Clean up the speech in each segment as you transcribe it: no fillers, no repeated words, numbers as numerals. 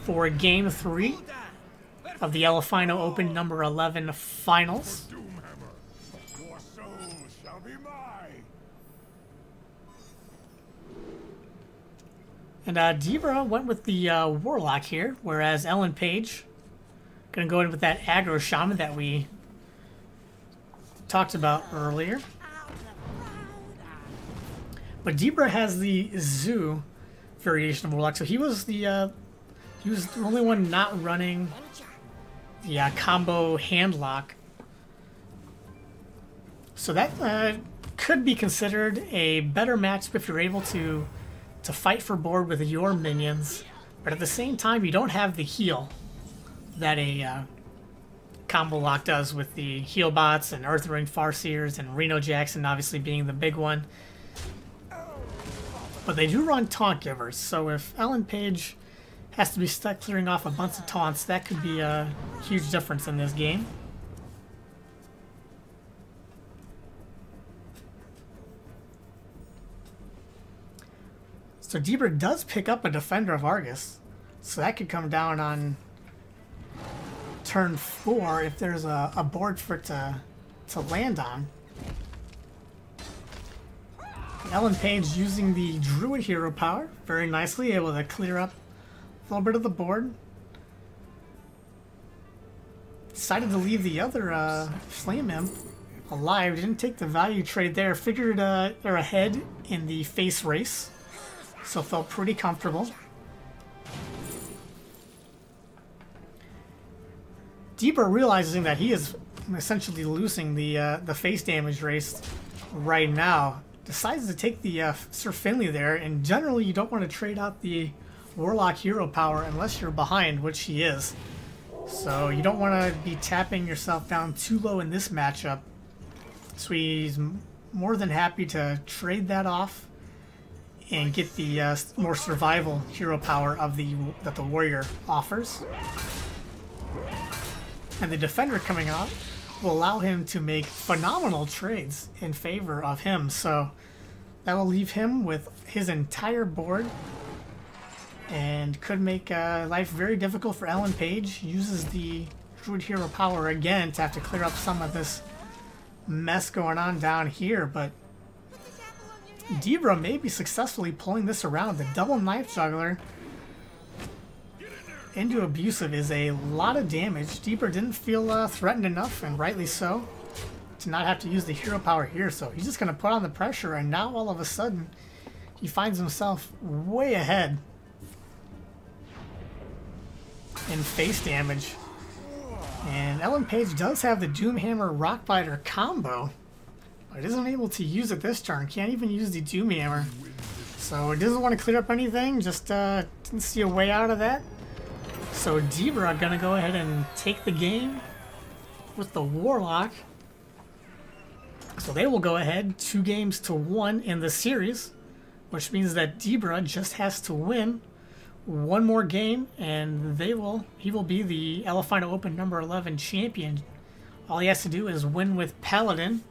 for Game 3 of the Elephino Open number 11 finals. Your soul shall be mine. And Debra went with the Warlock here, whereas Ellen Page gonna go in with that aggro shaman that we talked about earlier. But Debra has the Zoo variation of Warlock, so he was the only one not running the combo handlock. So that could be considered a better matchup if you're able to fight for board with your minions, but at the same time you don't have the heal that a combo lock does with the heal bots and Earthring Farseers and Reno Jackson obviously being the big one. But they do run taunt givers, so if Ellen Page has to be stuck clearing off a bunch of taunts, that could be a huge difference in this game. So Debra does pick up a Defender of Argus, so that could come down on turn 4 if there's a board for it to land on. Ellen Page using the Druid hero power very nicely, able to clear up a little bit of the board. Decided to leave the other Flame Imp alive. Didn't take the value trade there. Figured they're ahead in the face race, so felt pretty comfortable. Debra realizing that he is essentially losing the face damage race right now, decides to take the Sir Finley there, and generally you don't want to trade out the Warlock hero power unless you're behind, which he is. So you don't want to be tapping yourself down too low in this matchup. So he's more than happy to trade that off and get the more survival hero power of that the warrior offers. And the defender coming out will allow him to make phenomenal trades in favor of him. So that will leave him with his entire board and could make life very difficult for Ellen Page. Uses the Druid hero power again to have to clear up some of this mess going on down here, but Debra may be successfully pulling this around. The double knife juggler into abusive is a lot of damage. Debra didn't feel threatened enough, and rightly so, to not have to use the hero power here. So he's just going to put on the pressure, and now all of a sudden he finds himself way ahead in face damage. And Ellen Page does have the Doomhammer Rockbiter combo, but isn't able to use it this turn. Can't even use the Doomhammer. So it doesn't want to clear up anything, just didn't see a way out of that. So Debra gonna go ahead and take the game with the Warlock. So they will go ahead 2-1 in the series, which means that Debra just has to win one more game, and he will be the Elephino Open number 11 champion. All he has to do is win with Paladin.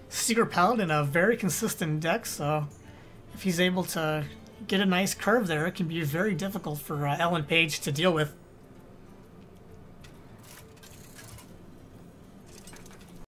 Secret Paladin, a very consistent deck, so if he's able to get a nice curve there, it can be very difficult for Ellen Page to deal with.